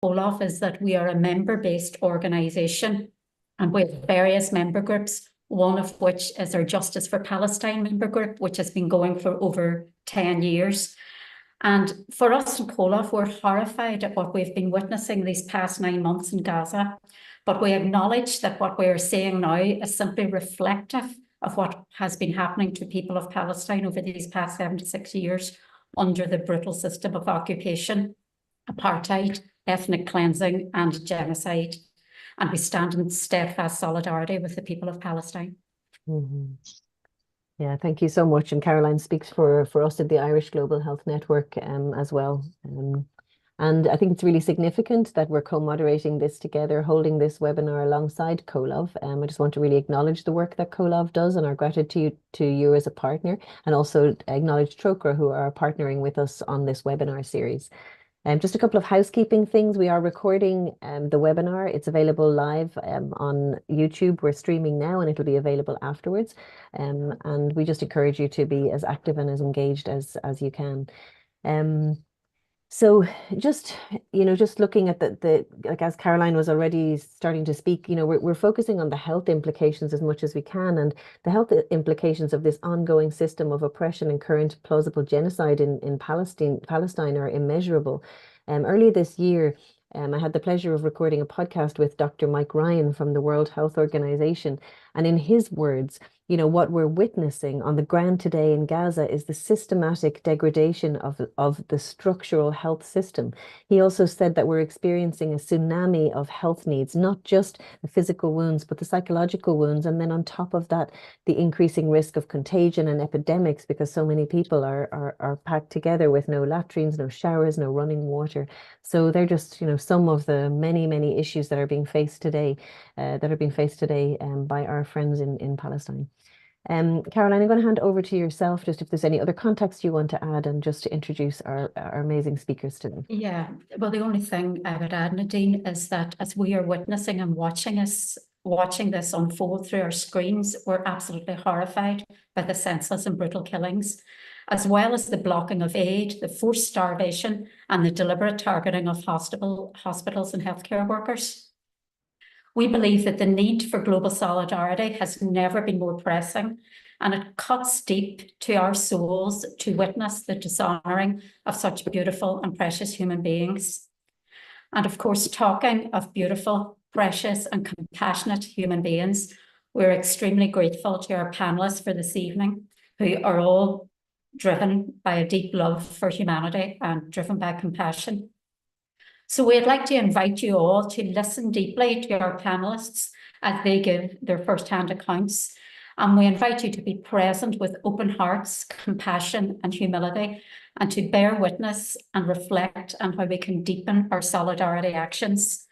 COLOF is that we are a member-based organisation, and we have various member groups, one of which is our Justice for Palestine member group, which has been going for over 10 years. And for us in COLOF, we're horrified at what we've been witnessing these past 9 months in Gaza, but we acknowledge that what we are seeing now is simply reflective of what has been happening to people of Palestine over these past 76 years under the brutal system of occupation, apartheid, ethnic cleansing, and genocide. And we stand in steadfast solidarity with the people of Palestine. Mm-hmm. Yeah, thank you so much. And Caroline speaks for us at the Irish Global Health Network as well. And I think it's really significant that we're co-moderating this together, holding this webinar alongside COLOF. I just want to really acknowledge the work that COLOF does and our gratitude to you as a partner, and also acknowledge Trócaire, who are partnering with us on this webinar series. Just a couple of housekeeping things. We are recording the webinar. It's available live on YouTube. We're streaming now, and it'll be available afterwards. And we just encourage you to be as active and as engaged as you can. So just, just looking at the like, as Caroline was already starting to speak, we're focusing on the health implications as much as we can, and the health implications of this ongoing system of oppression and current plausible genocide in Palestine are immeasurable. Earlier this year, I had the pleasure of recording a podcast with Dr. Mike Ryan from the World Health Organization, and in his words, what we're witnessing on the ground today in Gaza is the systematic degradation of the structural health system. He also said that we're experiencing a tsunami of health needs, not just the physical wounds, but the psychological wounds. And then on top of that, the increasing risk of contagion and epidemics, because so many people are packed together with no latrines, no showers, no running water. So they're just, some of the many, many issues that are being faced today, by our friends in Palestine. Caroline, I'm going to hand over to yourself, just if there's any other context you want to add, and just to introduce our amazing speakers today. Yeah, well, the only thing I would add, Nadine, is that as we are witnessing and watching this unfold through our screens, we're absolutely horrified by the senseless and brutal killings, as well as the blocking of aid, the forced starvation, and the deliberate targeting of hospitals and healthcare workers. We believe that the need for global solidarity has never been more pressing, and it cuts deep to our souls to witness the dishonouring of such beautiful and precious human beings. And of course, talking of beautiful, precious and compassionate human beings, we're extremely grateful to our panellists for this evening, who are all driven by a deep love for humanity and driven by compassion. So we'd like to invite you all to listen deeply to our panellists as they give their first-hand accounts. And we invite you to be present with open hearts, compassion and humility, and to bear witness and reflect on how we can deepen our solidarity actions.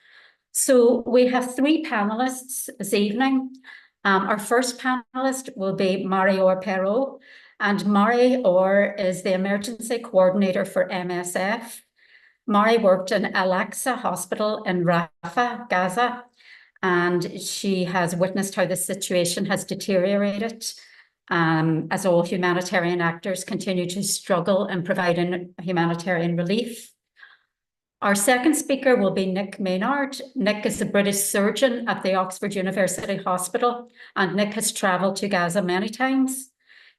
So we have 3 panellists this evening. Our first panellist will be Marie-Aure Perrault, and Marie-Aure is the Emergency Coordinator for MSF. Marie worked in Al-Aqsa Hospital in Rafah, Gaza, and she has witnessed how the situation has deteriorated as all humanitarian actors continue to struggle in providing humanitarian relief. Our second speaker will be Nick Maynard. Nick is a British surgeon at the Oxford University Hospital, and Nick has travelled to Gaza many times.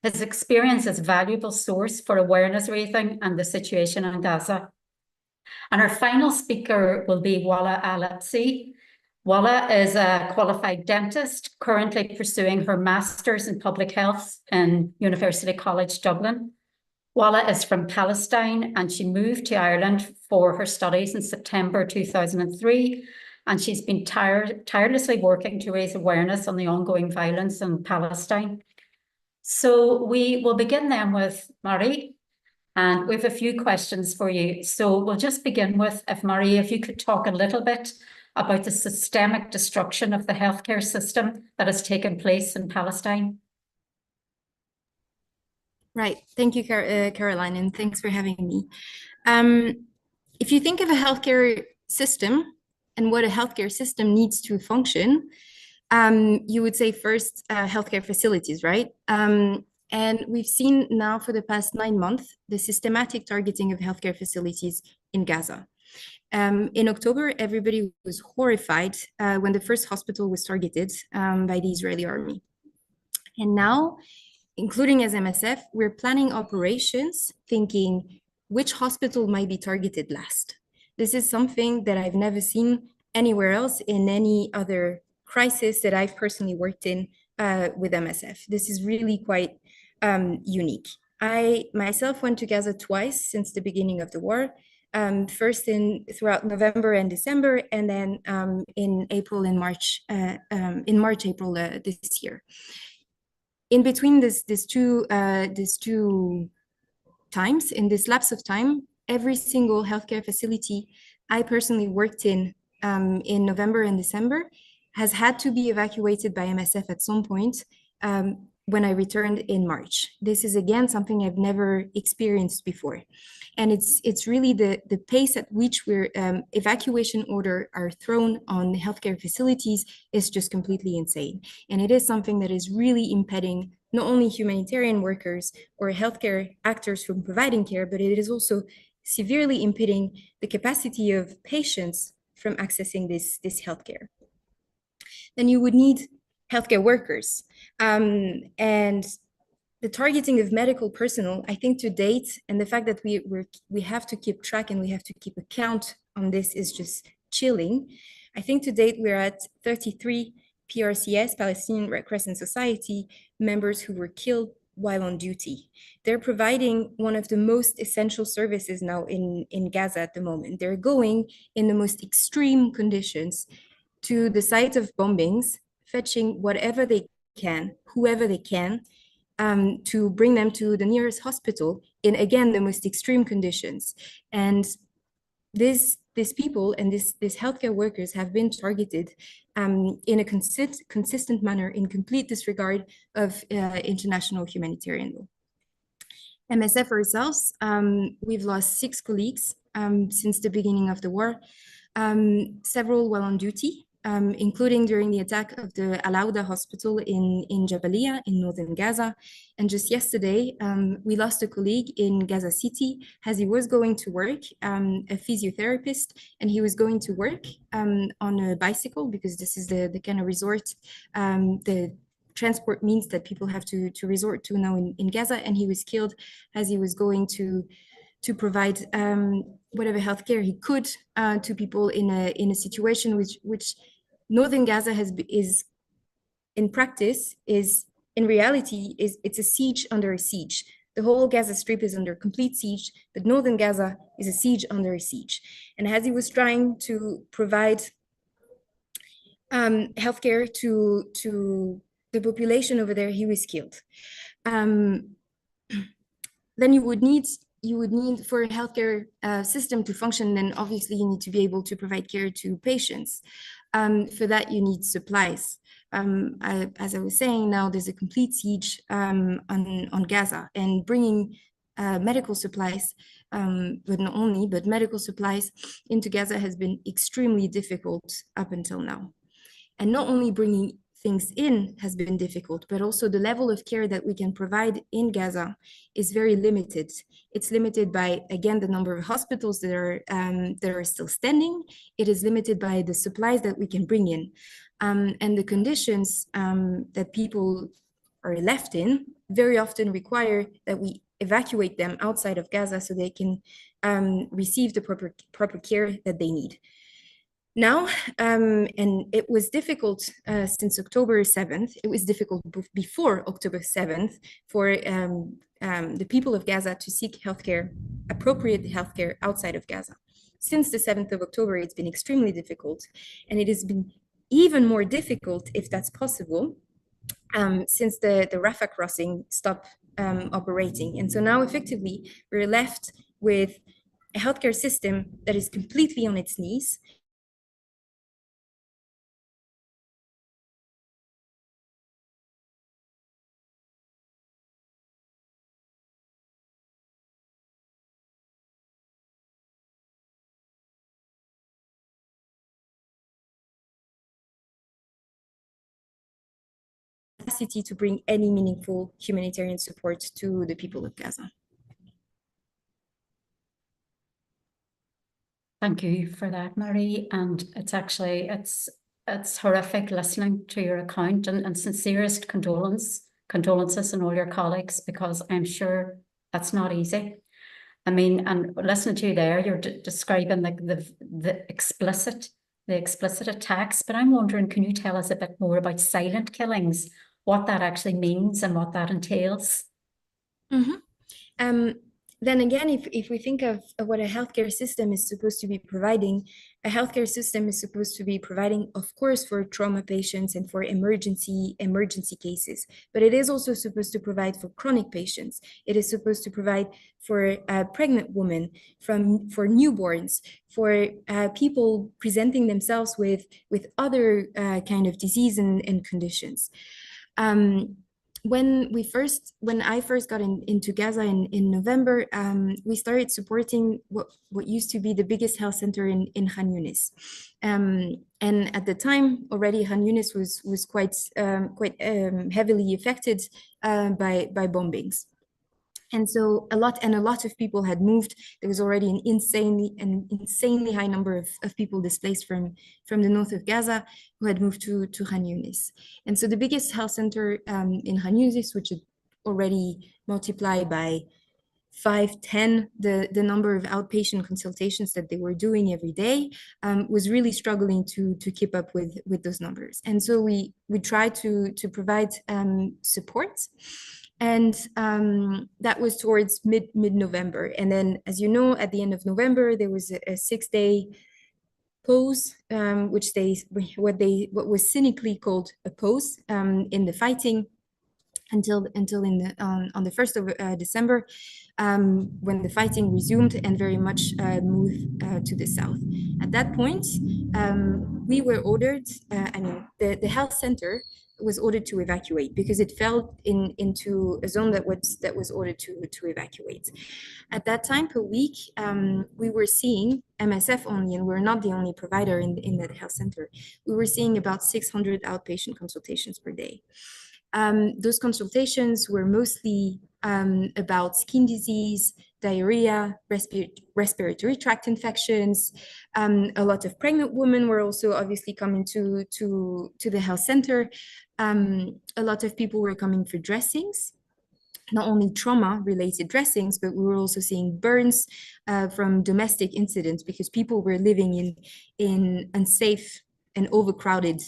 His experience is a valuable source for awareness raising and the situation in Gaza. And our final speaker will be Wala Al-Absi. Wala is a qualified dentist, currently pursuing her Master's in Public Health in University College Dublin. Wala is from Palestine, and she moved to Ireland for her studies in September 2003, and she's been tirelessly working to raise awareness on the ongoing violence in Palestine. So we will begin then with Marie. And we have a few questions for you. So we'll just begin with, if you could talk a little bit about the systemic destruction of the healthcare system that has taken place in Palestine. Right. Thank you, Caroline, and thanks for having me. If you think of a healthcare system and what a healthcare system needs to function, you would say first healthcare facilities, right? And we've seen now for the past 9 months, the systematic targeting of healthcare facilities in Gaza. In October, everybody was horrified when the first hospital was targeted by the Israeli army. And now, including as MSF, we're planning operations thinking which hospital might be targeted last. This is something that I've never seen anywhere else in any other crisis that I've personally worked in with MSF. This is really quite unique. I myself went to Gaza twice since the beginning of the war. First throughout November and December, and then in March, April this year. In between these two times, in this lapse of time, every single healthcare facility I personally worked in November and December has had to be evacuated by MSF at some point when I returned in March. This is again something I've never experienced before. And it's really the pace at which we're evacuation order are thrown on healthcare facilities is just completely insane. And it is something that is really impeding not only humanitarian workers or healthcare actors from providing care, but it is also severely impeding the capacity of patients from accessing this healthcare. Then you would need healthcare workers. And the targeting of medical personnel, I think to date, and the fact that we have to keep track and we have to keep account on this is just chilling. I think to date, we're at 33 PRCS, Palestinian Red Crescent Society, members who were killed while on duty. They're providing one of the most essential services now in Gaza at the moment. They're going in the most extreme conditions to the site of bombings, fetching whatever they can, whoever they can, to bring them to the nearest hospital in, again, the most extreme conditions. And these people and these healthcare workers have been targeted in a consistent manner in complete disregard of international humanitarian law. MSF ourselves, we've lost 6 colleagues since the beginning of the war, several while on duty, including during the attack of the Al-Auda hospital in Jabalia in northern Gaza. And just yesterday, we lost a colleague in Gaza City as he was going to work, a physiotherapist, and he was going to work on a bicycle because this is the kind of resort, the transport means that people have to resort to now in Gaza, and he was killed as he was going to provide whatever healthcare he could to people in a situation which northern Gaza is in practice in reality it's a siege under a siege. The whole Gaza Strip is under complete siege, but northern Gaza is a siege under a siege. And as he was trying to provide healthcare to the population over there, he was killed. Then you would need for a healthcare system to function, then obviously you need to be able to provide care to patients. For that, you need supplies. As I was saying, now there's a complete siege on Gaza, and bringing medical supplies, but not only, but medical supplies into Gaza has been extremely difficult up until now. And not only bringing things in has been difficult, but also the level of care that we can provide in Gaza is very limited. It's limited by, again, the number of hospitals that are still standing. It is limited by the supplies that we can bring in. And the conditions that people are left in very often require that we evacuate them outside of Gaza so they can receive the proper care that they need. Now, and it was difficult since October 7th, it was difficult before October 7th for the people of Gaza to seek healthcare, appropriate healthcare outside of Gaza. Since the 7th of October, it's been extremely difficult, and it has been even more difficult, if that's possible, since the Rafah crossing stopped operating. And so now effectively, we're left with a healthcare system that is completely on its knees. Capacity to bring any meaningful humanitarian support to the people of Gaza. Thank you for that, Marie. And it's actually, it's horrific listening to your account, and sincerest condolences and all your colleagues, because I'm sure that's not easy. I mean, and listening to you there, you're describing the explicit attacks, but I'm wondering, can you tell us a bit more about silent killings, what that actually means and what that entails? Then again, if we think of what a healthcare system is supposed to be providing, a healthcare system is supposed to be providing, of course, for trauma patients and for emergency cases, but it is also supposed to provide for chronic patients. It is supposed to provide for pregnant women, for newborns, for people presenting themselves with other kind of disease and conditions. When I first got into Gaza in November, we started supporting what used to be the biggest health center in Khan Yunis, and at the time already Khan Yunis was quite heavily affected by bombings. And so a lot of people had moved. There was already an insanely high number of people displaced from the north of Gaza who had moved to Khan Yunis. And so the biggest health center in Khan Yunis, which had already multiplied by 5-10 the number of outpatient consultations that they were doing every day, was really struggling to keep up with those numbers. And so we tried to provide support. And that was towards mid-November. And then, as you know, at the end of November, there was a 6-day pause, which what was cynically called a pause in the fighting until on the 1st of December, when the fighting resumed and very much moved to the south. At that point, we were ordered, the health center was ordered to evacuate because it fell into a zone that was ordered to evacuate. At that time per week, we were seeing MSF only, and we're not the only provider in that health center. We were seeing about 600 outpatient consultations per day. Those consultations were mostly about skin disease, diarrhea, respiratory tract infections. A lot of pregnant women were also obviously coming to the health center. A lot of people were coming for dressings, not only trauma-related dressings, but we were also seeing burns from domestic incidents because people were living in unsafe and overcrowded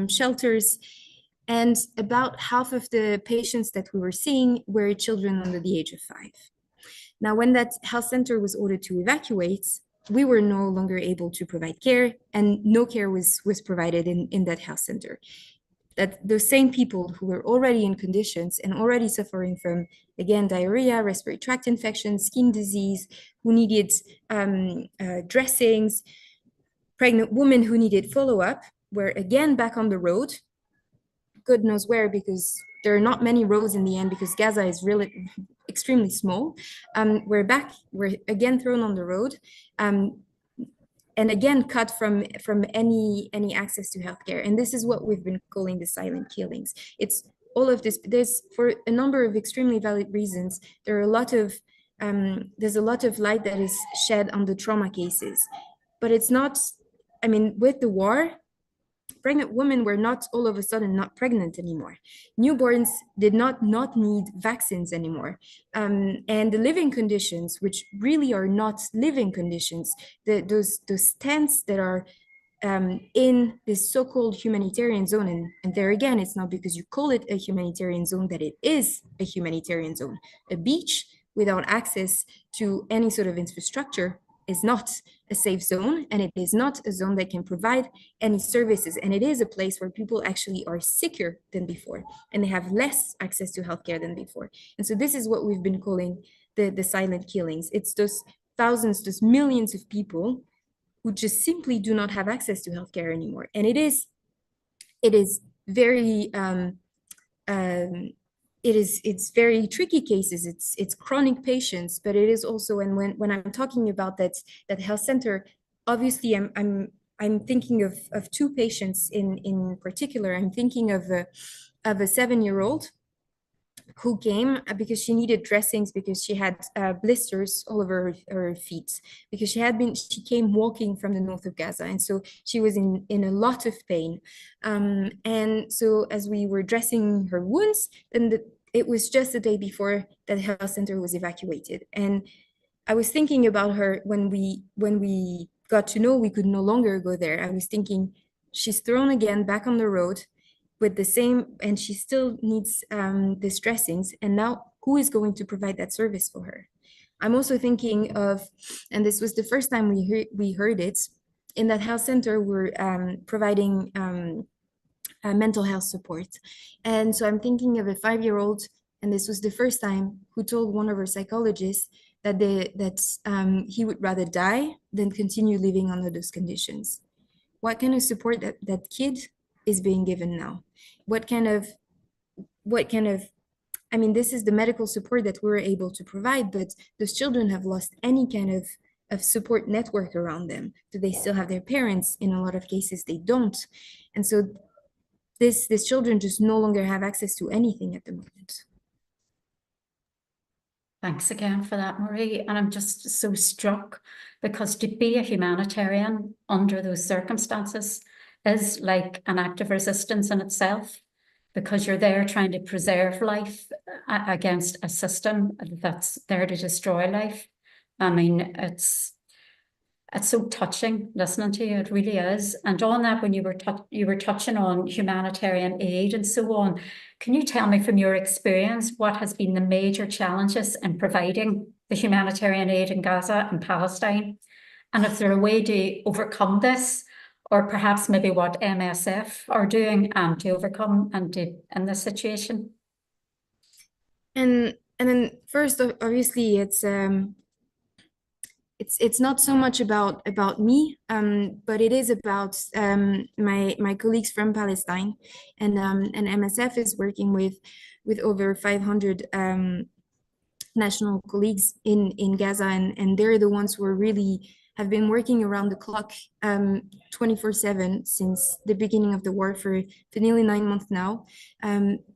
shelters. And about half of the patients that we were seeing were children under the age of 5. Now, when that health center was ordered to evacuate, we were no longer able to provide care, and no care was provided in that health center. That those same people who were already in conditions and already suffering from, again, diarrhea, respiratory tract infections, skin disease, who needed dressings, pregnant women who needed follow-up, were again back on the road, God knows where, because there are not many roads in the end because Gaza is really extremely small. We're again thrown on the road, and again cut from any access to healthcare. And this is what we've been calling the silent killings. It's all of this. There's, for a number of extremely valid reasons, there's a lot of light that is shed on the trauma cases, but it's not. I mean, with the war, pregnant women were not all of a sudden not pregnant anymore. Newborns did not need vaccines anymore. And the living conditions, which really are not living conditions, those tents that are in this so-called humanitarian zone, and there again, it's not because you call it a humanitarian zone that it is a humanitarian zone. A beach without access to any sort of infrastructure is not a safe zone, and it is not a zone that can provide any services, and it is a place where people actually are sicker than before, and they have less access to healthcare than before. And so this is what we've been calling the silent killings. It's those thousands, those millions of people who just simply do not have access to healthcare anymore. And it is very it's very tricky cases. It's chronic patients, but it is also, and when I'm talking about that health center, obviously I'm thinking of 2 patients in particular. I'm thinking of a 7-year-old who came because she needed dressings because she had blisters all over her feet because she came walking from the north of Gaza, and so she was in a lot of pain. And so as we were dressing her wounds, then it was just the day before that the health center was evacuated. And I was thinking about her when we got to know we could no longer go there. I was thinking, she's thrown again back on the road with the same, and she still needs these dressings. And now who is going to provide that service for her? I'm also thinking of, and this was the first time we heard it, in that health center, we're providing mental health support. And so I'm thinking of a 5-year-old, and this was the first time, who told one of her psychologists that he would rather die than continue living under those conditions. What kind of support that kid is being given now? What kind of, I mean, this is the medical support that we're able to provide, but those children have lost any kind of support network around them. Do they still have their parents? In a lot of cases, they don't. And so these children just no longer have access to anything at the moment. Thanks again for that, Marie. And I'm just so struck because to be a humanitarian under those circumstances is like an act of resistance in itself, because you're there trying to preserve life against a system that's there to destroy life. I mean, it's so touching listening to you. It really is. And on that, when you were touching on humanitarian aid and so on, can you tell me from your experience what has been the major challenges in providing the humanitarian aid in Gaza and Palestine? And if there's a way to overcome this, or perhaps maybe what MSF are doing to overcome and in this situation? And then first, obviously, it's not so much about me, but it is about my colleagues from Palestine, and MSF is working with over 500 national colleagues in Gaza, and they're the ones who are really have been working around the clock 24/7 since the beginning of the war for nearly 9 months now.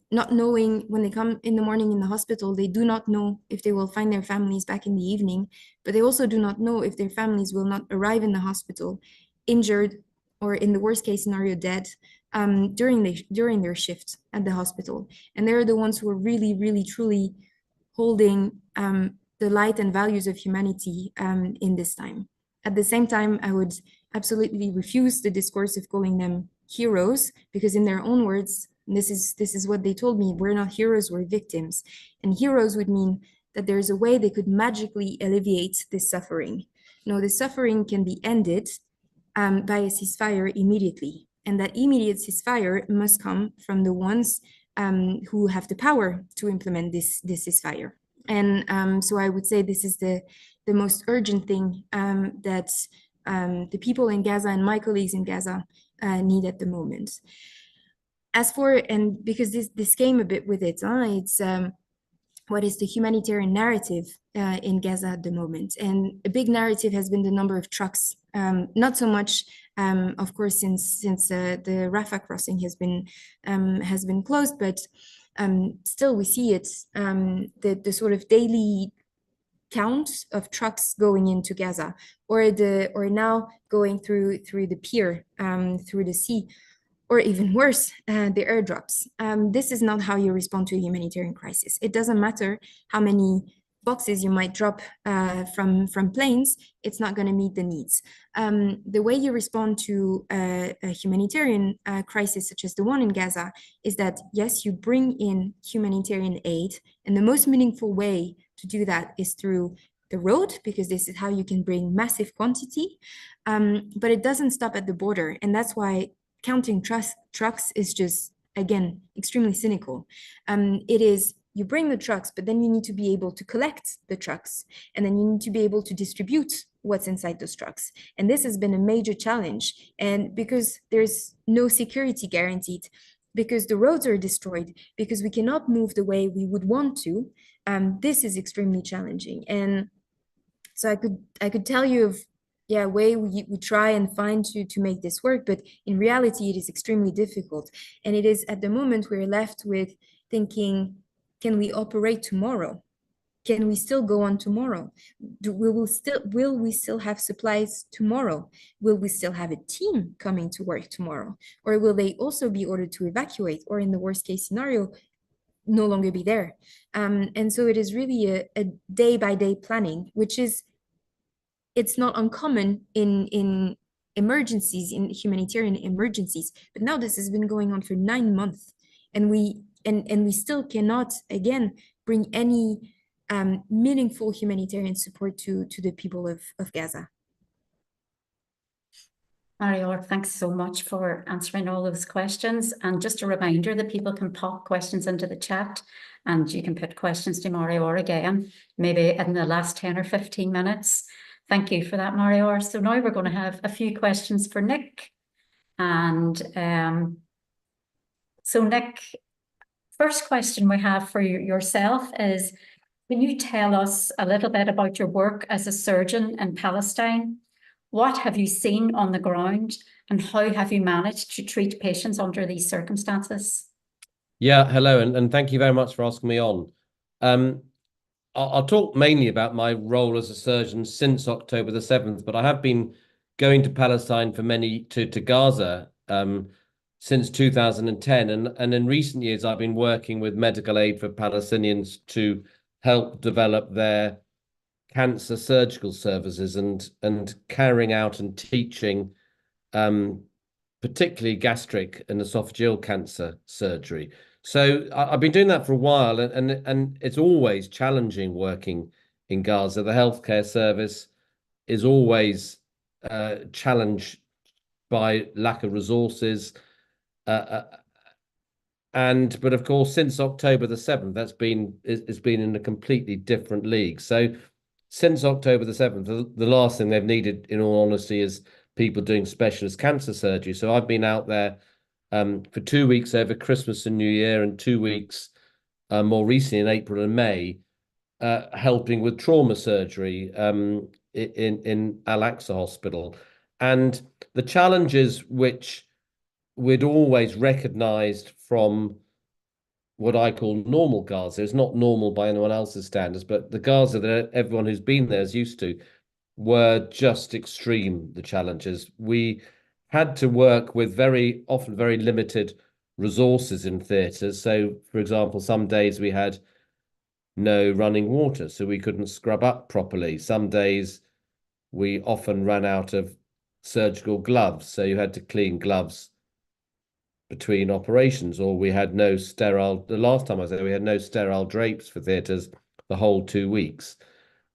Not knowing, when they come in the morning in the hospital, they do not know if they will find their families back in the evening, but they also do not know if their families will not arrive in the hospital injured, or in the worst case scenario, dead, during their shift at the hospital. And they're the ones who are really, really, truly holding the light and values of humanity in this time. At the same time, I would absolutely refuse the discourse of calling them heroes, because in their own words, this is what they told me, we're not heroes, we're victims. And heroes would mean that there's a way they could magically alleviate this suffering. No, the suffering can be ended by a ceasefire immediately. And that immediate ceasefire must come from the ones who have the power to implement this ceasefire. And so I would say this is the most urgent thing that the people in Gaza and my colleagues in Gaza need at the moment. As for, and because this came a bit with it, it's what is the humanitarian narrative in Gaza at the moment? And a big narrative has been the number of trucks. Not so much, of course, since the Rafah crossing has been closed, but still we see it, the sort of daily count of trucks going into Gaza, or now going through the pier, through the sea, or even worse, the airdrops. This is not how you respond to a humanitarian crisis. It doesn't matter how many boxes you might drop from planes, it's not going to meet the needs. The way you respond to a humanitarian crisis such as the one in Gaza is that, yes, you bring in humanitarian aid, and the most meaningful way to do that is through the road, because this is how you can bring massive quantity, but it doesn't stop at the border. And that's why counting trucks is just, again, extremely cynical. It is, you bring the trucks, but then you need to be able to collect the trucks, and then you need to be able to distribute what's inside those trucks. And this has been a major challenge. And because there's no security guaranteed, because the roads are destroyed, because we cannot move the way we would want to, this is extremely challenging. And so I could tell you of way we try and find to make this work, but in reality it is extremely difficult. And it is, at the moment, we're left with thinking, can we operate tomorrow? Can we still go on tomorrow? Will we still have supplies tomorrow? Will we still have a team coming to work tomorrow? Or will they also be ordered to evacuate, or in the worst case scenario, no longer be there? And so it is really a day-by-day planning, which is, it's not uncommon in emergencies, in humanitarian emergencies. But now this has been going on for 9 months, and we still cannot, again, bring any meaningful humanitarian support to the people of Gaza. Marie-Laure, thanks so much for answering all those questions. And just a reminder that people can pop questions into the chat, and you can put questions to Marie-Laure again, maybe in the last 10 or 15 minutes. Thank you for that, Marie-Laure. So now we're going to have a few questions for Nick. And so Nick, first question we have for yourself is, can you tell us a little bit about your work as a surgeon in Palestine? What have you seen on the ground, and how have you managed to treat patients under these circumstances? Yeah, hello, and thank you very much for asking me on. I'll talk mainly about my role as a surgeon since October the 7th, but I have been going to Palestine to Gaza since 2010, and in recent years I've been working with medical aid for Palestinians to help develop their cancer surgical services and carrying out and teaching particularly gastric and esophageal cancer surgery. So I've been doing that for a while, and it's always challenging working in Gaza. The healthcare service is always challenged by lack of resources. But of course, since October the 7th, it's been in a completely different league. So since October the 7th, the last thing they've needed, in all honesty, is people doing specialist cancer surgery. So I've been out there for 2 weeks over Christmas and New Year, and 2 weeks more recently in April and May, helping with trauma surgery in Al-Aqsa Hospital. And the challenges which we'd always recognized from what I call normal Gaza, it's not normal by anyone else's standards, but the Gaza that everyone who's been there is used to, were just extreme, the challenges. We had to work with often very limited resources in theatres. So, for example, some days we had no running water, so we couldn't scrub up properly. Some days we often ran out of surgical gloves, so you had to clean gloves between operations, or we had no sterile, the last time I was there, we had no sterile drapes for theatres the whole 2 weeks.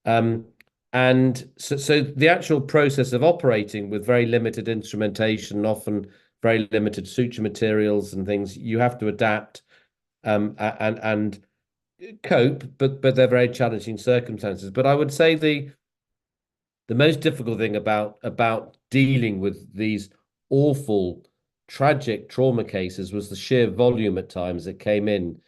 And so the actual process of operating with very limited instrumentation, often very limited suture materials and things, you have to adapt and cope, but they're very challenging circumstances. But I would say the most difficult thing about dealing with these awful, tragic trauma cases was the sheer volume at times that came in,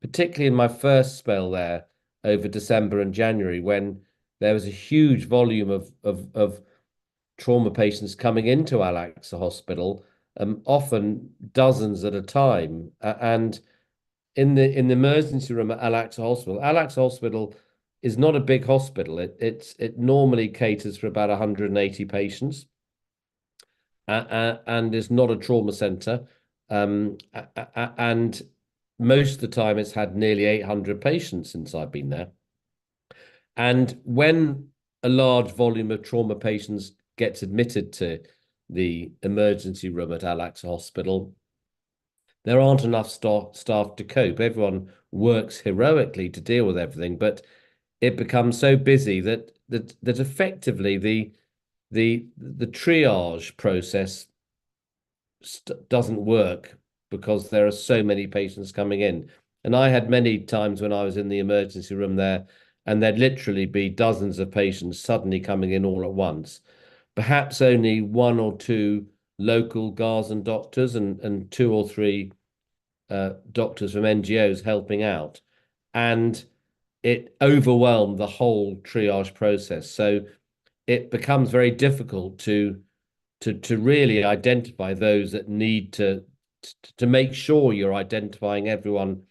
particularly in my first spell there over December and January, when there was a huge volume of trauma patients coming into Al-Aqsa Hospital, often dozens at a time. And in the emergency room at Al-Aqsa Hospital is not a big hospital. It normally caters for about 180 patients, and is not a trauma centre. And most of the time it's had nearly 800 patients since I've been there. And when a large volume of trauma patients gets admitted to the emergency room at Al-Aqsa Hospital, there aren't enough staff to cope. Everyone works heroically to deal with everything, but it becomes so busy that effectively the triage process doesn't work, because there are so many patients coming in. And I had many times when I was in the emergency room there, and there'd literally be dozens of patients suddenly coming in all at once. Perhaps only 1 or 2 local Gazan doctors and 2 or 3 doctors from NGOs helping out. And it overwhelmed the whole triage process. So it becomes very difficult to really identify those that need to make sure you're identifying everyone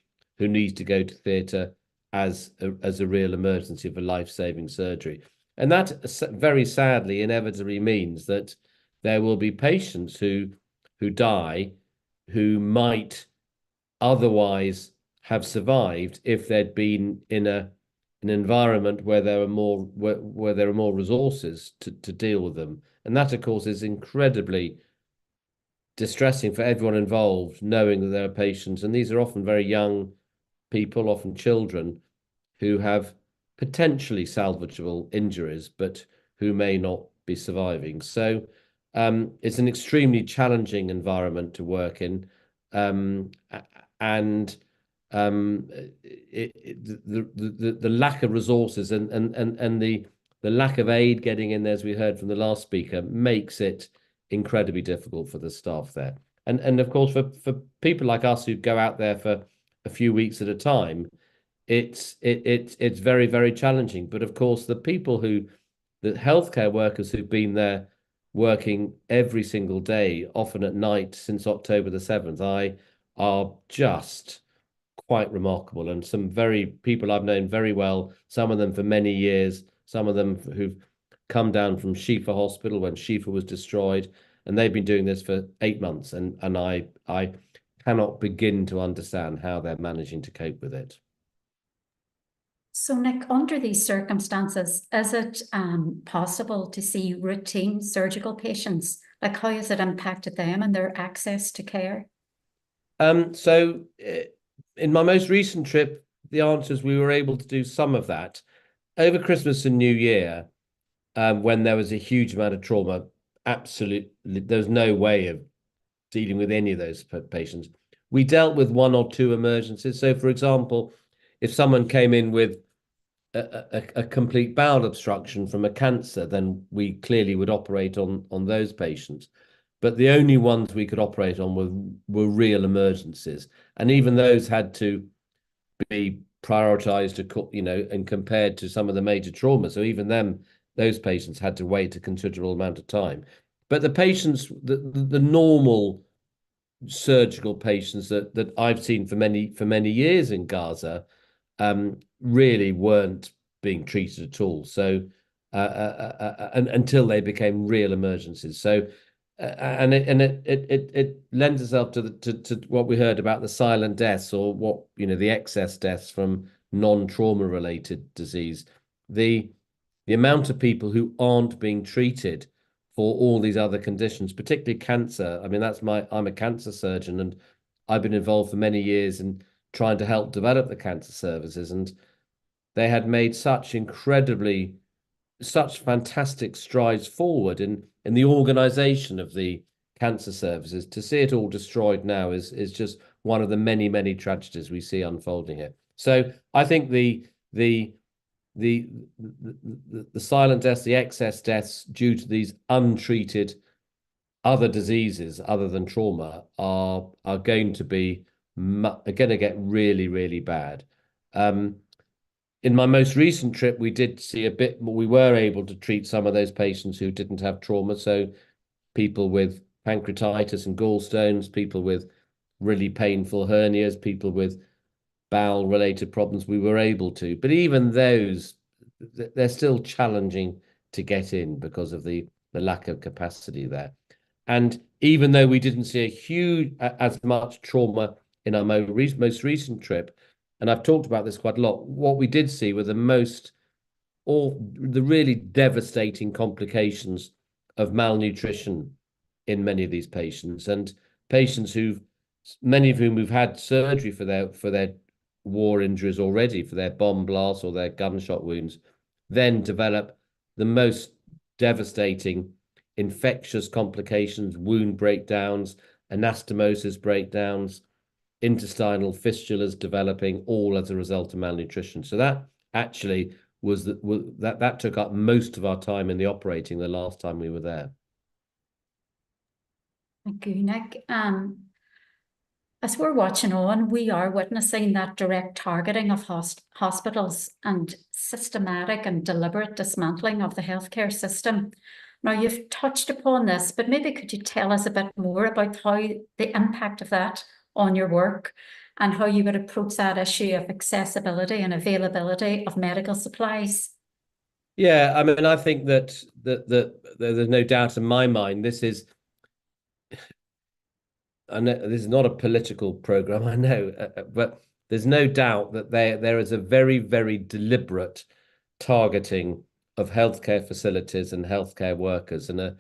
who needs to go to theatre as a real emergency for life-saving surgery. And that very sadly inevitably means that there will be patients who die who might otherwise have survived if they'd been in an environment where there are more resources to deal with them. And that, of course, is incredibly distressing for everyone involved, knowing that there are patients, and these are often very young people, often children, who have potentially salvageable injuries, but who may not be surviving. So it's an extremely challenging environment to work in, and the lack of resources and the lack of aid getting in there, as we heard from the last speaker, makes it incredibly difficult for the staff there. And of course, for people like us who go out there for a few weeks at a time, it's very, very challenging. But of course, the healthcare workers who've been there working every single day, often at night since October the 7th, are just quite remarkable. And some people I've known very well, some of them for many years, some of them who've come down from Shifa Hospital when Shifa was destroyed, and they've been doing this for 8 months. And I cannot begin to understand how they're managing to cope with it. So, Nick, under these circumstances, is it possible to see routine surgical patients? Like, how has it impacted them and their access to care? So in my most recent trip, the answer is we were able to do some of that. Over Christmas and New Year, when there was a huge amount of trauma, absolutely, there's no way of dealing with any of those patients. We dealt with 1 or 2 emergencies. So, for example, if someone came in with a complete bowel obstruction from a cancer, then we clearly would operate on those patients. But the only ones we could operate on were real emergencies. And even those had to be prioritized, and compared to some of the major trauma. So even those patients had to wait a considerable amount of time. But the patients, the normal surgical patients that I've seen for many years in Gaza, really weren't being treated at all. So until they became real emergencies. So and it lends itself to what we heard about the silent deaths, or what the excess deaths from non-trauma related disease. The amount of people who aren't being treated for all these other conditions, particularly cancer. I mean, I'm a cancer surgeon, and I've been involved for many years in trying to help develop the cancer services, and they had made such fantastic strides forward in the organization of the cancer services. To see it all destroyed now is just one of the many tragedies we see unfolding here. So I think the silent deaths, the excess deaths due to these untreated other diseases other than trauma are going to get really bad. In my most recent trip, we did see a bit more. We were able to treat some of those patients who didn't have trauma. So people with pancreatitis and gallstones, people with really painful hernias, people with bowel-related problems, we were able to. But even those, they're still challenging to get in because of the lack of capacity there. And even though we didn't see as much trauma in our most recent trip, and I've talked about this quite a lot, what we did see were the really devastating complications of malnutrition in many of these patients, and patients many of whom have had surgery for their war injuries already, for their bomb blasts or their gunshot wounds, then develop the most devastating infectious complications, wound breakdowns, anastomosis breakdowns, intestinal fistulas developing, all as a result of malnutrition. So that actually that took up most of our time in the operating the last time we were there. Thank you, Nick. As we're watching on, we are witnessing that direct targeting of hospitals and systematic and deliberate dismantling of the healthcare system. Now, you've touched upon this, but maybe could you tell us a bit more about how the impact of that on your work, and how you would approach that issue of accessibility and availability of medical supplies. Yeah, I mean, I think that there's no doubt in my mind. I know this is not a political program, I know, but there's no doubt that there is a very, very deliberate targeting of healthcare facilities and healthcare workers, and a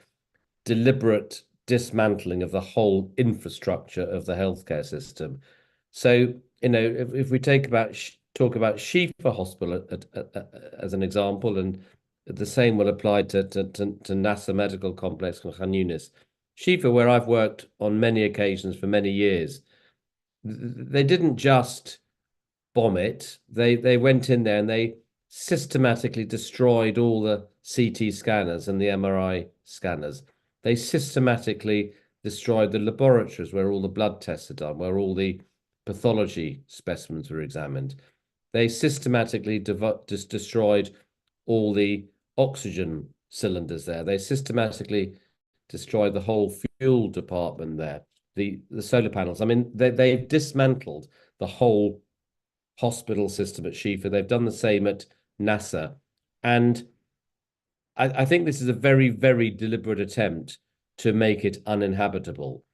deliberate dismantling of the whole infrastructure of the healthcare system. So, if we talk about Shifa Hospital as an example, and the same will apply to Nasser Medical Complex in Khan Yunis. Shifa, where I've worked on many occasions for many years, they didn't just bomb it. They went in there and they systematically destroyed all the CT scanners and the MRI scanners. They systematically destroyed the laboratories where all the blood tests are done, where all the pathology specimens were examined. They systematically just destroyed all the oxygen cylinders there. They systematically destroyed the whole fuel department there, the solar panels. I mean, they've dismantled the whole hospital system at Shifa. They've done the same at Nasser. And I think this is a very, very deliberate attempt to make it uninhabitable.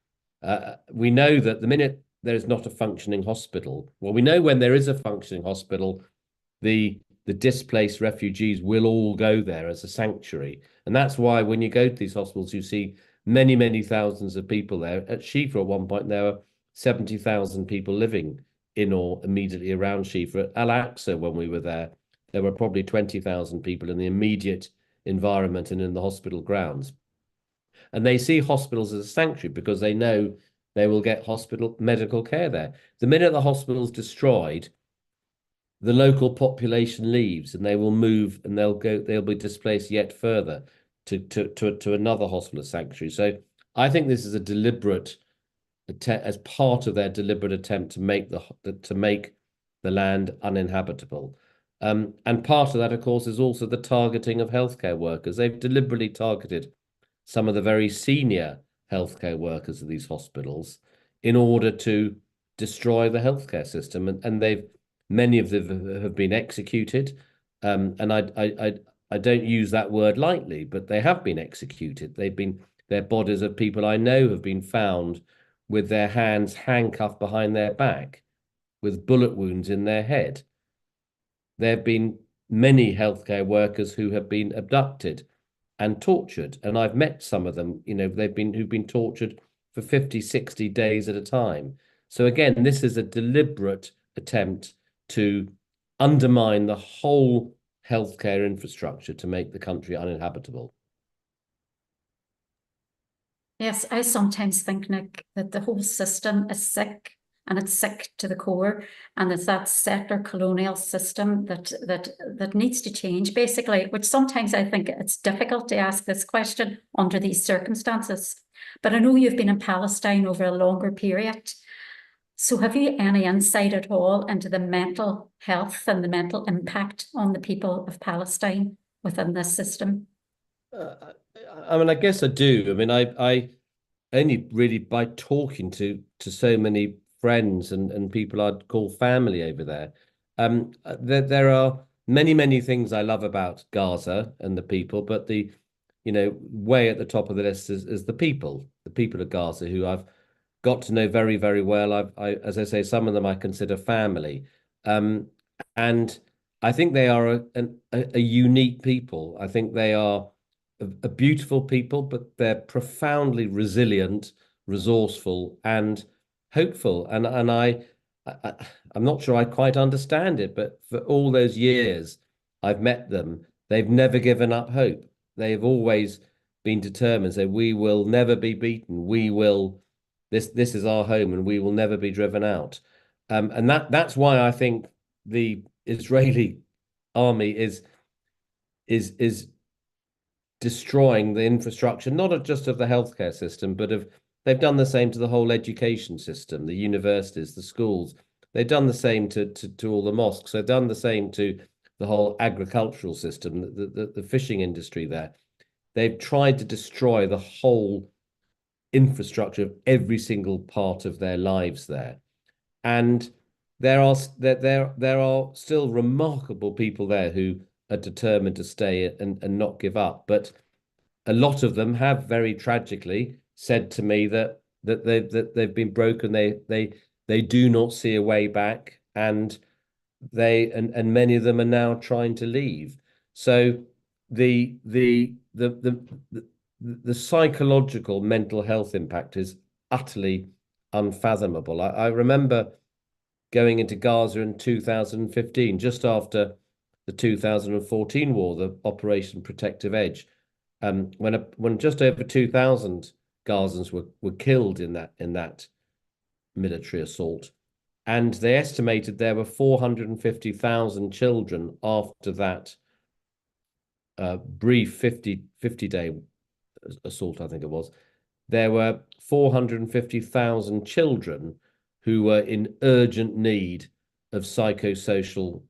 We know that the minute there is not a functioning hospital, well, we know when there is a functioning hospital, the displaced refugees will all go there as a sanctuary. And that's why when you go to these hospitals, you see many, many thousands of people there. At Shifa, at one point, there were 70,000 people living in or immediately around Shifa. At Al-Aqsa, when we were there were probably 20,000 people in the immediate environment and in the hospital grounds. And they see hospitals as a sanctuary because they know they will get medical care there. The minute the hospital is destroyed, the local population leaves and they will move and they'll be displaced yet further to another hospital sanctuary. So I think this is a deliberate as part of their deliberate attempt to make the land uninhabitable. And part of that, of course, is also the targeting of healthcare workers. They've deliberately targeted some of the very senior healthcare workers of these hospitals in order to destroy the healthcare system. And many of them have been executed. And I don't use that word lightly, but they have been executed. Their bodies of people I know have been found with their hands handcuffed behind their back, with bullet wounds in their head. There have been many healthcare workers who have been abducted and tortured. And I've met some of them, who've been tortured for 50, 60 days at a time. So again, this is a deliberate attempt to undermine the whole healthcare infrastructure to make the country uninhabitable. Yes, I sometimes think, Nick, that the whole system is sick, and it's sick to the core, and it's that settler colonial system that needs to change, basically, which sometimes I think it's difficult to ask this question under these circumstances. But I know you've been in Palestine over a longer period. So have you any insight at all into the mental health and the mental impact on the people of Palestine within this system? I mean, I guess I do. I mean, I only really by talking to so many friends and people I'd call family over there. There are many, many things I love about Gaza and the people, but way at the top of the list is the people of Gaza, who I've got to know very, very well. As I say, some of them I consider family. And I think they are a unique people. I think they are a beautiful people, but they're profoundly resilient, resourceful, and hopeful. And I'm not sure I quite understand it, but for all those years I've met them, they've never given up hope. They've always been determined. So we will never be beaten. This is our home, and we will never be driven out. And that's why I think the Israeli army is destroying the infrastructure, not just of the healthcare system, but they've done the same to the whole education system, the universities, the schools. They've done the same to all the mosques. They've done the same to the whole agricultural system, the fishing industry there. They've tried to destroy the whole infrastructure of every single part of their lives there. And there are still remarkable people there who are determined to stay and not give up. But a lot of them have very tragically said to me that they've been broken. They do not see a way back, and many of them are now trying to leave. So the psychological mental health impact is utterly unfathomable. I remember going into Gaza in 2015, just after the 2014 war, the Operation Protective Edge, when just over 2,000 Gazans were killed in that military assault. And they estimated there were 450,000 children after that brief 50-day assault, I think it was. There were 450,000 children who were in urgent need of psychosocial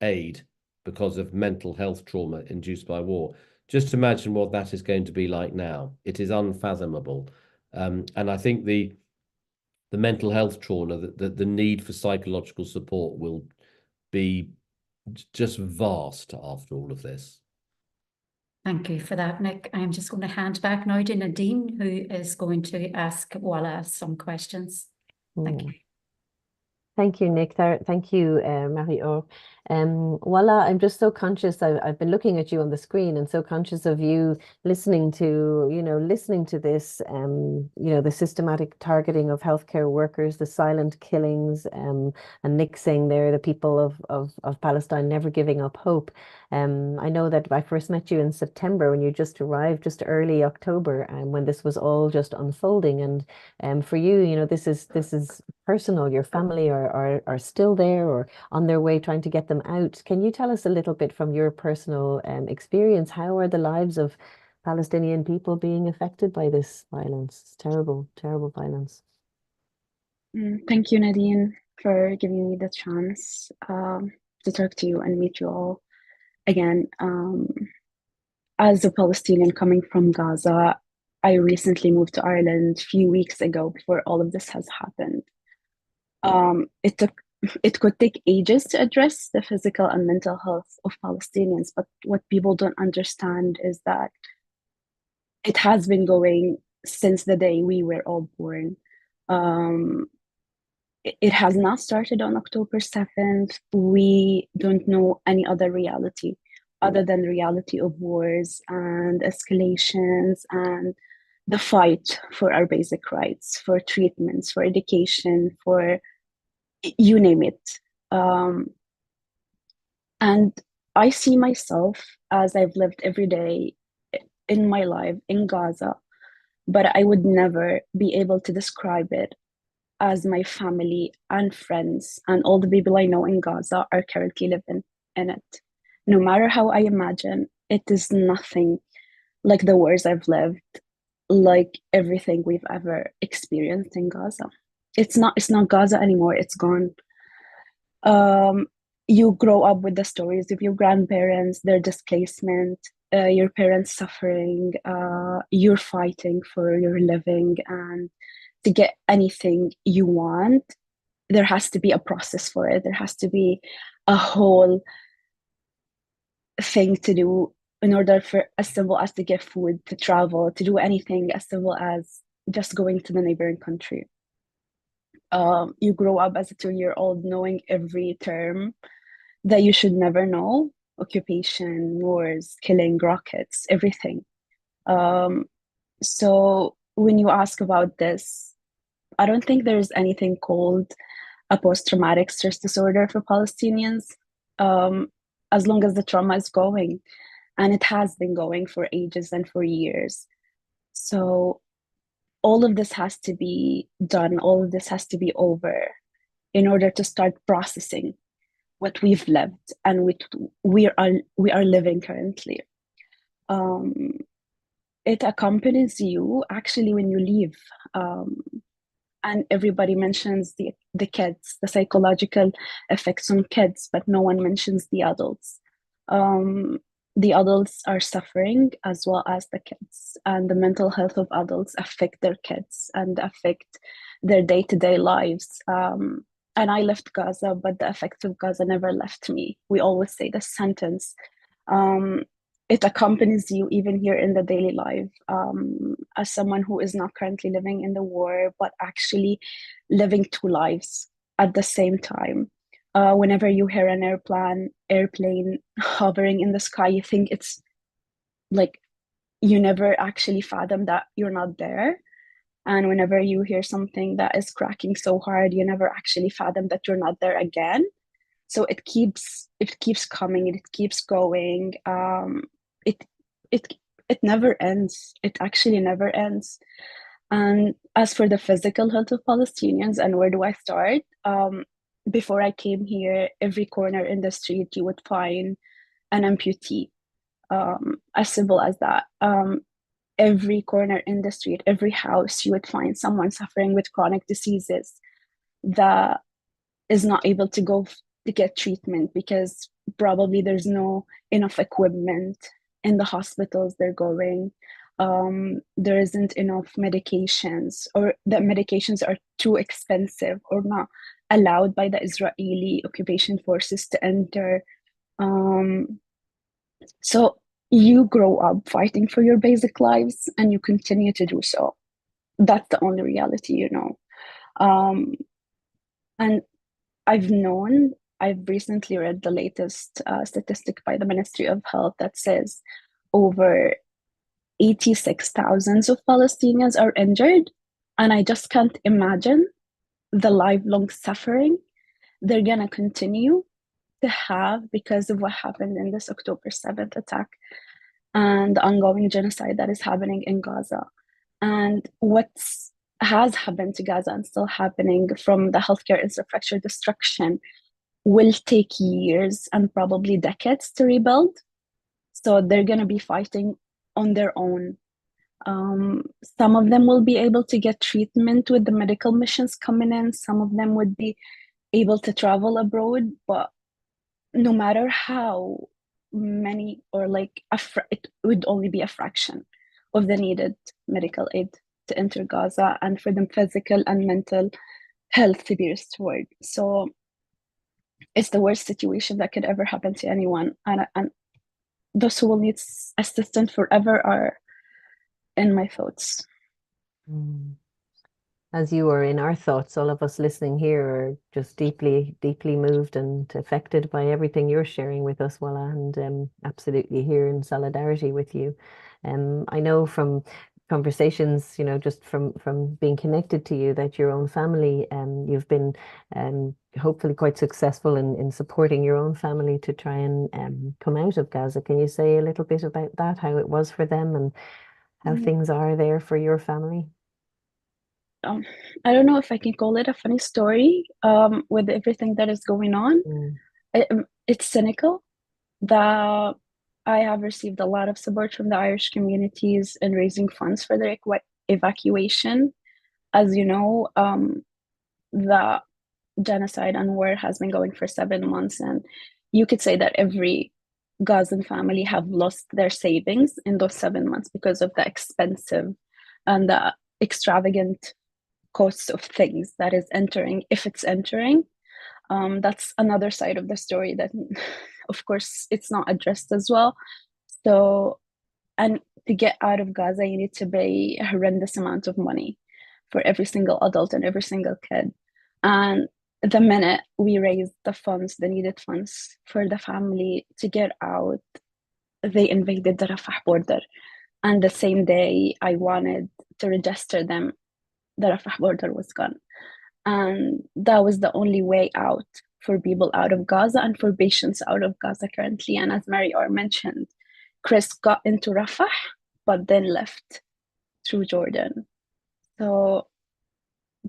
aid because of mental health trauma induced by war. Just imagine what that is going to be like now. It is unfathomable. And I think the mental health trauma, the need for psychological support will be just vast after all of this. Thank you for that, Nick. I'm just going to hand back now to Nadine, who is going to ask Wala some questions. Thank you. Thank you, Nick. Thank you, Marie-Aure. Wala, I'm just so conscious. I've been looking at you on the screen and so conscious of you listening to this, the systematic targeting of healthcare workers, the silent killings, and Nick saying there, the people of Palestine never giving up hope. I know that I first met you in September when you just arrived, just early October, and when this was all just unfolding. And for you, this is personal. Your family are still there or on their way trying to get them out. Can you tell us a little bit from your personal experience? How are the lives of Palestinian people being affected by this violence? It's terrible, terrible violence. Thank you, Nadine, for giving me the chance to talk to you and meet you all again. As a Palestinian coming from Gaza, I recently moved to Ireland a few weeks ago before all of this has happened. It could take ages to address the physical and mental health of Palestinians, but what people don't understand is that it has been going since the day we were all born. It has not started on October 7th. We don't know any other reality other than the reality of wars and escalations and the fight for our basic rights, for treatments, for education, for you name it. And I see myself as I've lived every day in my life in Gaza, but I would never be able to describe it as my family and friends and all the people I know in Gaza are currently living in it. No matter how I imagine, it is nothing like the wars I've lived, like everything we've ever experienced in Gaza. It's not Gaza anymore, it's gone. You grow up with the stories of your grandparents, their displacement, your parents suffering, you're fighting for your living, and to get anything you want, there has to be a process for it. There has to be a whole thing to do in order for as simple as to get food, to travel, to do anything as simple as just going to the neighboring country. You grow up as a 2-year-old knowing every term that you should never know: occupation, wars, killing, rockets, everything. So when you ask about this, I don't think there's anything called a post-traumatic stress disorder for Palestinians, as long as the trauma is going, and it has been going for ages and for years. So all of this has to be done, all of this has to be over in order to start processing what we've lived and what we are living currently. It accompanies you actually when you leave. And everybody mentions the kids, the psychological effects on kids, but no one mentions the adults. The adults are suffering as well as the kids, and the mental health of adults affect their kids and affect their day-to-day lives. And I left Gaza, but the effects of Gaza never left me. We always say this sentence. It accompanies you even here in the daily life, as someone who is not currently living in the war, but actually living two lives at the same time. Whenever you hear an airplane hovering in the sky, you think it's like you never actually fathom that you're not there. And whenever you hear something that is cracking so hard, you never actually fathom that you're not there again. So it keeps coming, it keeps going. It it never ends. It actually never ends. And as for the physical health of Palestinians, and where do I start? Before I came here, every corner in the street you would find an amputee. As simple as that. Every corner in the street, every house, you would find someone suffering with chronic diseases that is not able to go to get treatment because probably there's no enough equipment in the hospitals they're going. There isn't enough medications, or the medications are too expensive or not allowed by the Israeli occupation forces to enter. So you grow up fighting for your basic lives and you continue to do so. That's the only reality, you know. And I've recently read the latest statistic by the Ministry of Health that says over 86,000 of Palestinians are injured. And I just can't imagine the lifelong suffering they're gonna continue to have because of what happened in this October 7th attack and the ongoing genocide that is happening in Gaza. And what has happened to Gaza and still happening from the healthcare infrastructure destruction will take years and probably decades to rebuild. So they're going to be fighting on their own. Some of them will be able to get treatment with the medical missions coming in. Some of them would be able to travel abroad, but no matter how many, or like it would only be a fraction of the needed medical aid to enter Gaza and for the physical and mental health to be restored. So it's the worst situation that could ever happen to anyone. And those who will need assistance forever are in my thoughts. As you are in our thoughts, all of us listening here are just deeply, deeply moved and affected by everything you're sharing with us, Walla, and absolutely here in solidarity with you. I know from conversations, you know, just from being connected to you, that your own family, you've been hopefully quite successful in supporting your own family to try and come out of Gaza. Can you say a little bit about that, how it was for them and how things are there for your family? I don't know if I can call it a funny story with everything that is going on. It's cynical that I have received a lot of support from the Irish communities in raising funds for their evacuation. As you know, the genocide and war has been going for 7 months, and you could say that every Gazan family have lost their savings in those 7 months because of the expensive and the extravagant costs of things that is entering, if it's entering. That's another side of the story that, of course, it's not addressed as well. So, and to get out of Gaza, you need to pay a horrendous amount of money for every single adult and every single kid. And the minute we raised the funds, the needed funds for the family to get out, they invaded the Rafah border. And the same day I wanted to register them, the Rafah border was gone. And that was the only way out for people out of Gaza and for patients out of Gaza currently. And as Mary-R mentioned, Chris got into Rafah, but then left through Jordan. So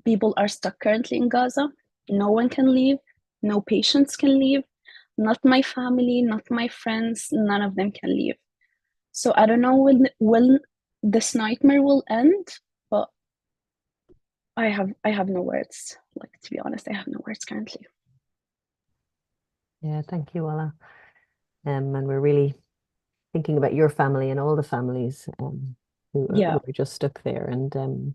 people are stuck currently in Gaza. No one can leave. No patients can leave. Not my family, not my friends. None of them can leave. So I don't know when this nightmare will end, but I have no words. Like, to be honest, I have no words currently. Yeah, thank you, Walla. And we're really thinking about your family and all the families who Yeah. are just stuck there. And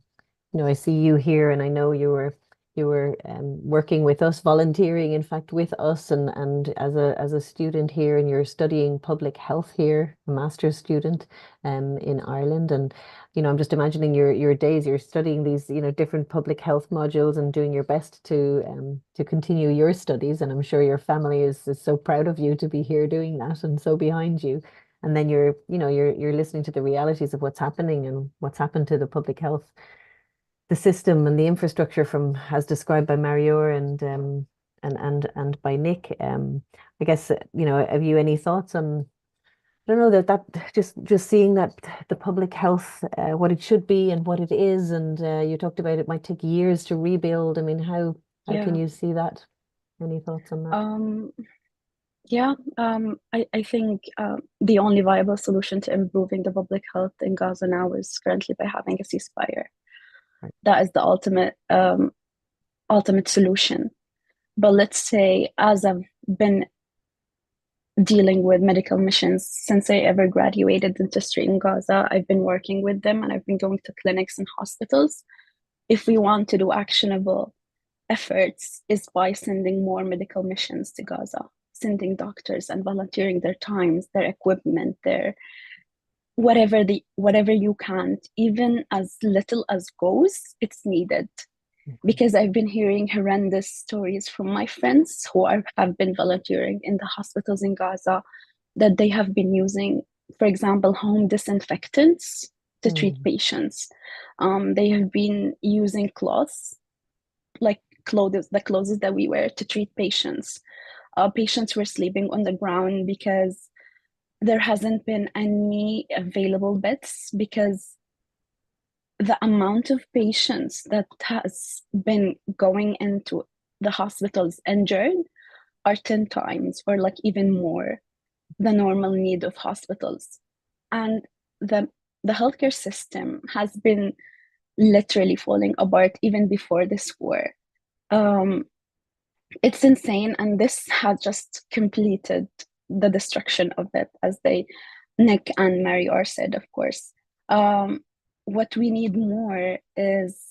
You know, I see you here, and I know you were working with us, volunteering, in fact, with us, and as a student here, and you're studying public health here, a master's student, in Ireland, and you know, I'm just imagining your days. You're studying these, you know, different public health modules and doing your best to continue your studies, and I'm sure your family is so proud of you to be here doing that, and so behind you. And then you know, you're listening to the realities of what's happening and what's happened to the public health, the system and the infrastructure, from as described by Marior and by Nick. I guess, you know, have you any thoughts on, I don't know, that just seeing that the public health, what it should be and what it is, and you talked about it might take years to rebuild. I mean, how can Yeah. you see that? Any thoughts on that? Yeah, I think the only viable solution to improving the public health in Gaza now is currently by having a ceasefire. Right. That is the ultimate solution. But let's say, as I've been dealing with medical missions since I ever graduated dentistry in Gaza, I've been working with them and I've been going to clinics and hospitals. If we want to do actionable efforts, is by sending more medical missions to Gaza, sending doctors and volunteering their times, their equipment, their whatever you can, even as little as goes, it's needed. Because I've been hearing horrendous stories from my friends who have been volunteering in the hospitals in Gaza, that they have been using, for example, home disinfectants to treat patients. They have been using cloths, like the clothes that we wear to treat patients. Patients were sleeping on the ground because there hasn't been any available beds, because the amount of patients that has been going into the hospitals injured are 10 times or like even more the normal need of hospitals. And the healthcare system has been literally falling apart even before this war. It's insane, and this has just completed the destruction of it, as Nick and Marior said, of course. What we need more is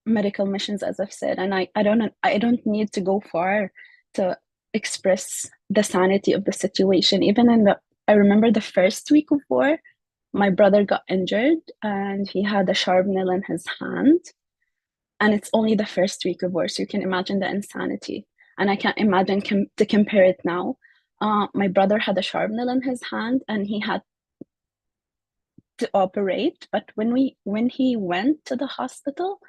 medical missions, as I've said, and I don't need to go far to express the sanity of the situation. Even I remember the first week of war, my brother got injured and he had a sharp nail in his hand. And it's only the first week of war, so you can imagine the insanity. And I can't imagine to compare it now. My brother had a sharp nail in his hand and he had to operate. But when he went to the hospital,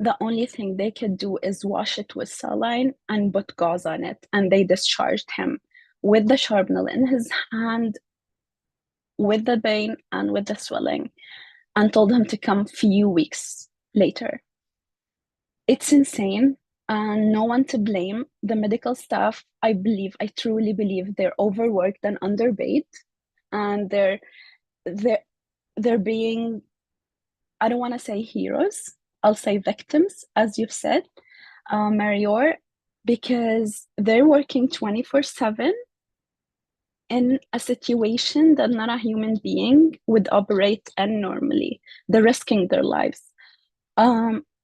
the only thing they could do is wash it with saline and put gauze on it. And they discharged him with the sharp nail in his hand, with the pain and with the swelling, and told him to come few weeks later. It's insane, and no one to blame. The medical staff, I truly believe they're overworked and underpaid, and they're being, I don't want to say heroes, I'll say victims, as you've said, Marior, because they're working 24/7 in a situation that not a human being would operate in normally. They're risking their lives.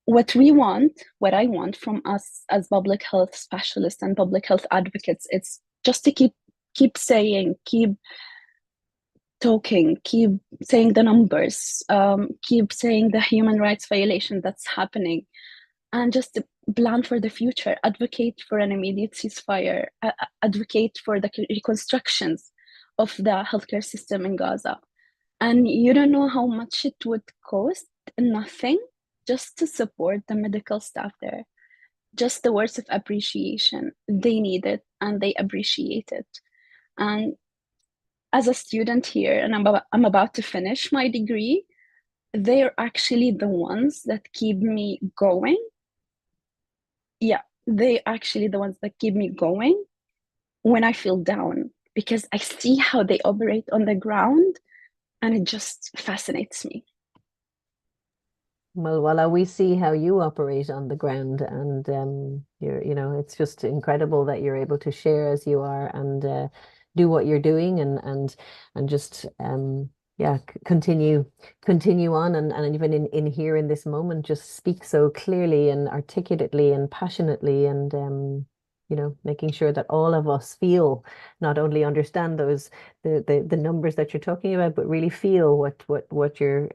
What I want from us as public health specialists and public health advocates, it's just to keep saying, keep talking, keep saying the numbers, keep saying the human rights violation that's happening, and just to plan for the future, advocate for an immediate ceasefire, advocate for the reconstructions of the healthcare system in Gaza. And you don't know how much it would cost, nothing, just to support the medical staff there. Just the words of appreciation. They need it and they appreciate it. And as a student here, and I'm about to finish my degree, they're actually the ones that keep me going. Yeah, they're actually the ones that keep me going when I feel down, because I see how they operate on the ground and it just fascinates me. Well, Walla, we see how you operate on the ground, and you know, it's just incredible that you're able to share as you are, and do what you're doing, and just continue on, and even in here in this moment, just speak so clearly and articulately and passionately, and making sure that all of us feel, not only understand those the numbers that you're talking about, but really feel what you're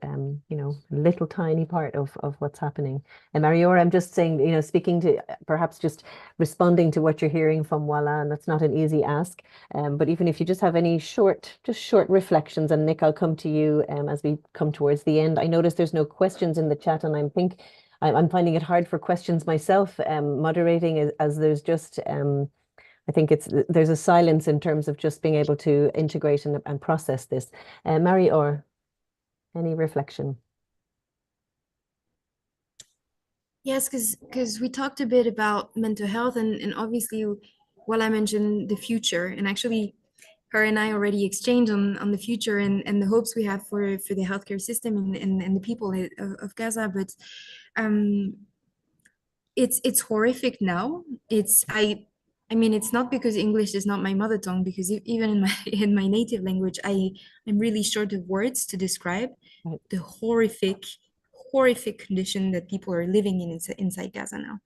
little tiny part of what's happening. And Mariora, I'm just saying, speaking to, perhaps just responding to what you're hearing from Wala, and that's not an easy ask. But even if you just have any short reflections, and Nick, I'll come to you as we come towards the end. I notice there's no questions in the chat, and I'm finding it hard for questions myself, moderating, as there's just I think there's a silence in terms of just being able to integrate and process this. Mary, or any reflection? Yes, because we talked a bit about mental health, and obviously, while I mentioned the future, and actually her and I already exchanged on the future and the hopes we have for the healthcare system and the people of Gaza, but it's horrific now. I mean, it's not because English is not my mother tongue, because even in my native language, I'm really short of words to describe the horrific condition that people are living in inside Gaza now.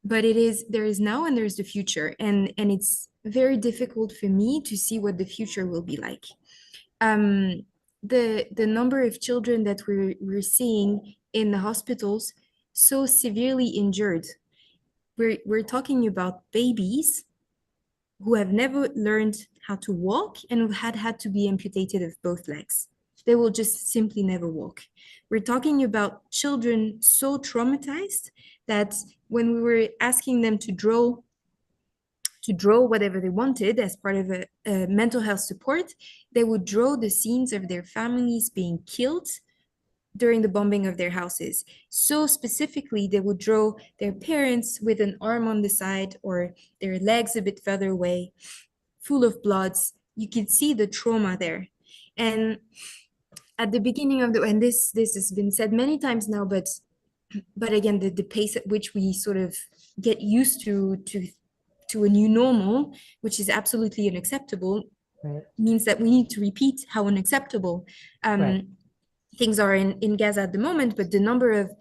But there is now and there's the future, and it's very difficult for me to see what the future will be like. The number of children that we're seeing in the hospitals so severely injured. We're talking about babies who have never learned how to walk and who had to be amputated of both legs. They will just simply never walk. We're talking about children so traumatized that when we were asking them to draw whatever they wanted as part of a mental health support, they would draw the scenes of their families being killed during the bombing of their houses. So specifically, they would draw their parents with an arm on the side or their legs a bit further away, full of bloods. You could see the trauma there. And at the beginning of and this has been said many times now, but again, the pace at which we sort of get used to a new normal, which is absolutely unacceptable, means that we need to repeat how unacceptable things are in Gaza at the moment. But the number of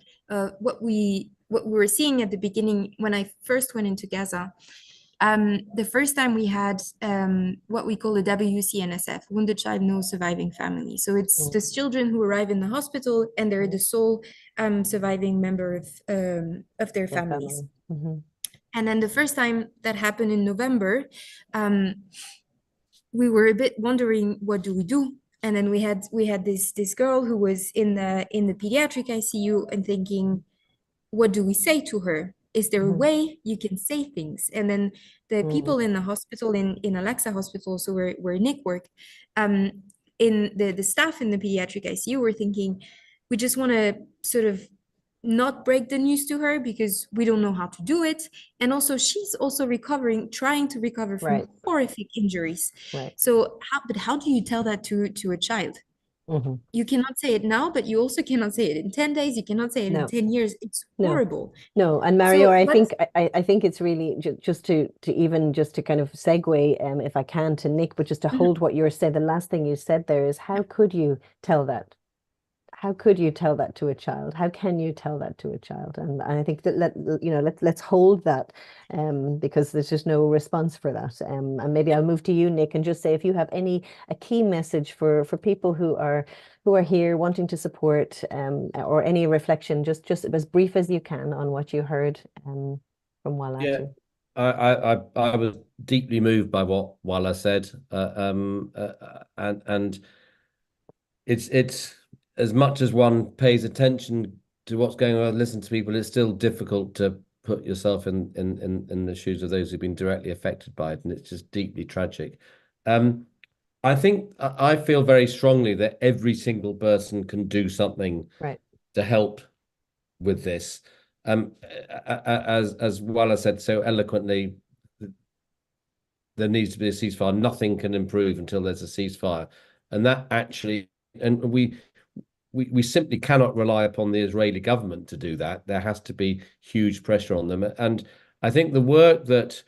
what we were seeing at the beginning when I first went into Gaza, the first time we had what we call a WCNSF, Wounded Child No Surviving Family. So it's the children who arrive in the hospital and they're the sole surviving member of their families. And then the first time that happened in November, we were a bit wondering, what do we do? And then we had this girl who was in the pediatric ICU and thinking, what do we say to her? Is there a way you can say things? And then the people in the hospital, in Alexa Hospital, so where Nick worked, in the staff in the pediatric ICU were thinking, we just want to sort of not break the news to her because we don't know how to do it. And also she's also trying to recover from horrific injuries. So how do you tell that to a child? You cannot say it now, but you also cannot say it in 10 days. You cannot say it in 10 years. It's horrible. No. And Mario, I think it's really just to even just to kind of segue, if I can, to Nick, but just to hold what you said. The last thing you said there is, how could you tell that? How could you tell that to a child? How can you tell that to a child? And I think that let's hold that, because there's just no response for that. And maybe I'll move to you, Nick, and just say if you have a key message for people who are here wanting to support, or any reflection, just as brief as you can on what you heard from Wala. Yeah, I was deeply moved by what Wala said, and it's as much as one pays attention to what's going on, listen to people, it's still difficult to put yourself in the shoes of those who've been directly affected by it, and it's just deeply tragic. I feel very strongly that every single person can do something to help with this. As Wala said so eloquently, there needs to be a ceasefire. Nothing can improve until there's a ceasefire, and that actually, and we simply cannot rely upon the Israeli government to do that. There has to be huge pressure on them. And I think the work that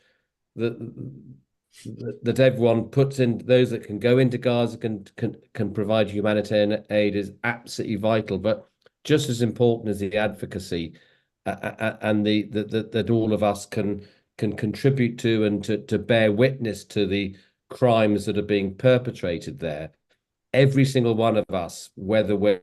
that everyone puts in, those that can go into Gaza can provide humanitarian aid is absolutely vital. But just as important as the advocacy and that all of us can contribute to and to bear witness to the crimes that are being perpetrated there. Every single one of us, whether we're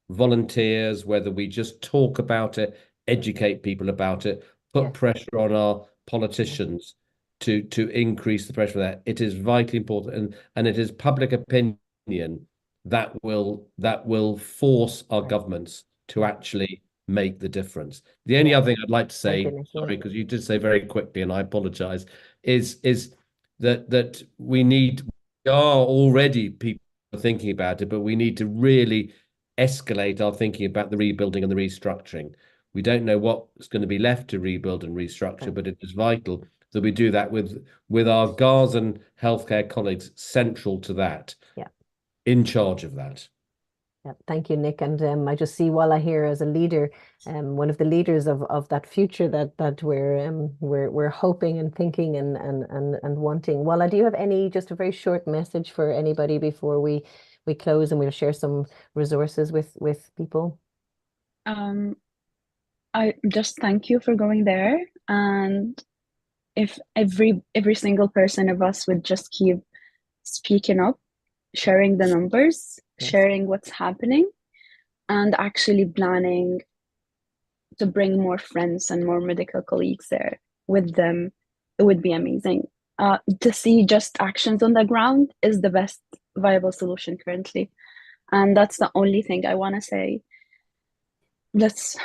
volunteers, whether we just talk about it, educate people about it, put pressure on our politicians to increase the pressure for that. It is vitally important, and it is public opinion that will force our governments to actually make the difference. The only other thing I'd like to say, sorry, because you did say very quickly, and I apologize, is that we are already people thinking about it, but we need to really escalate our thinking about the rebuilding and the restructuring. We don't know what's going to be left to rebuild and restructure, but it is vital that we do that with our Gazan healthcare colleagues central to that, in charge of that. Yeah, thank you, Nick. And I just see Walla here as a leader, one of the leaders of that future that we're hoping and thinking and wanting. Walla, do you have just a very short message for anybody before we close, and we'll share some resources with people? I just thank you for going there, and if every single person of us would just keep speaking up, sharing the numbers, sharing what's happening, and actually planning to bring more friends and more medical colleagues there with them, it would be amazing. To see just actions on the ground is the best viable solution currently. And that's the only thing I want to say. Let's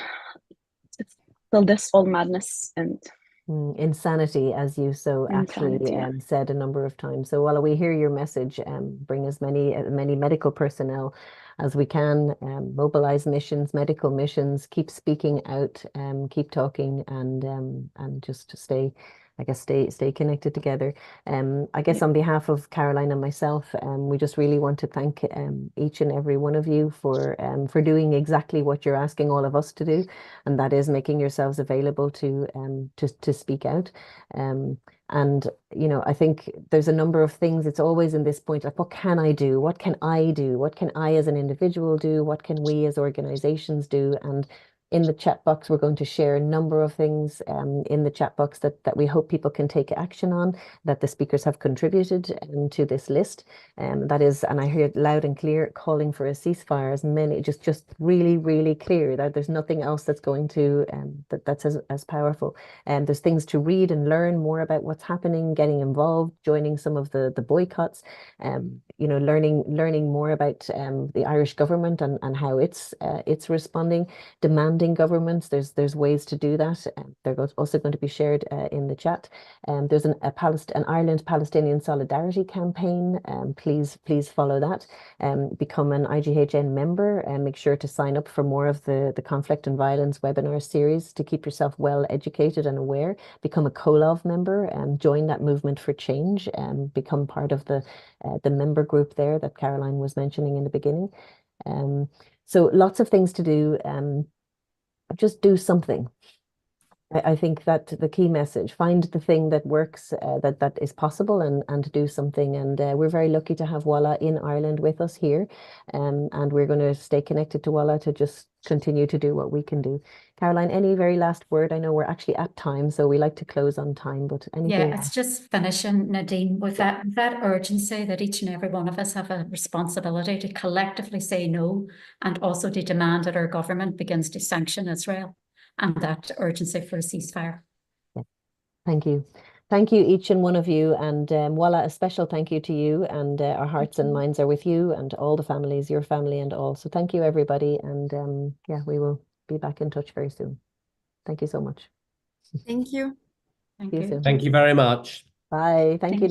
till this all madness end. Insanity, as you so aptly said a number of times. So while we hear your message, bring as many medical personnel as we can, mobilize missions, medical missions, keep speaking out, keep talking, and just stay connected together. I guess on behalf of Caroline and myself, we just really want to thank each and every one of you for doing exactly what you're asking all of us to do, and that is making yourselves available to speak out. And I think there's a number of things. It's always in this point, like, what can I do? What can I do? What can I as an individual do? What can we as organizations do? And in the chat box, we're going to share a number of things in the chat box that we hope people can take action on, that the speakers have contributed to this list. That is, and I hear it loud and clear, calling for a ceasefire, as many, just really, really clear that there's nothing else that's going to, that's as powerful. And there's things to read and learn more about what's happening, getting involved, joining some of the boycotts, learning more about the Irish government and how it's responding, demanding governments. There's ways to do that. They're also going to be shared in the chat. There's an Ireland Palestinian Solidarity campaign. Please follow that. Become an IGHN member and make sure to sign up for more of the conflict and violence webinar series to keep yourself well educated and aware. Become a COLOV member and join that movement for change and become part of the member group there that Caroline was mentioning in the beginning. So lots of things to do. Just do something. I think that the key message, find the thing that works, that is possible, and do something. And we're very lucky to have Walla in Ireland with us here. And we're going to stay connected to Walla to just continue to do what we can do. Caroline, any very last word? I know we're actually at time, so we like to close on time, but anything? Yeah, it's just finishing, Nadine, with that urgency that each and every one of us have a responsibility to collectively say no, and also to demand that our government begins to sanction Israel, and that urgency for a ceasefire. Yeah. Thank you. Thank you, each and one of you. And Walla, a special thank you to you. And our hearts and minds are with you and all the families, your family and all. So thank you, everybody. And yeah, we will be back in touch very soon. Thank you so much. Thank you. Thank See you you. soon. Thank you very much. Bye. Thank you, Nick.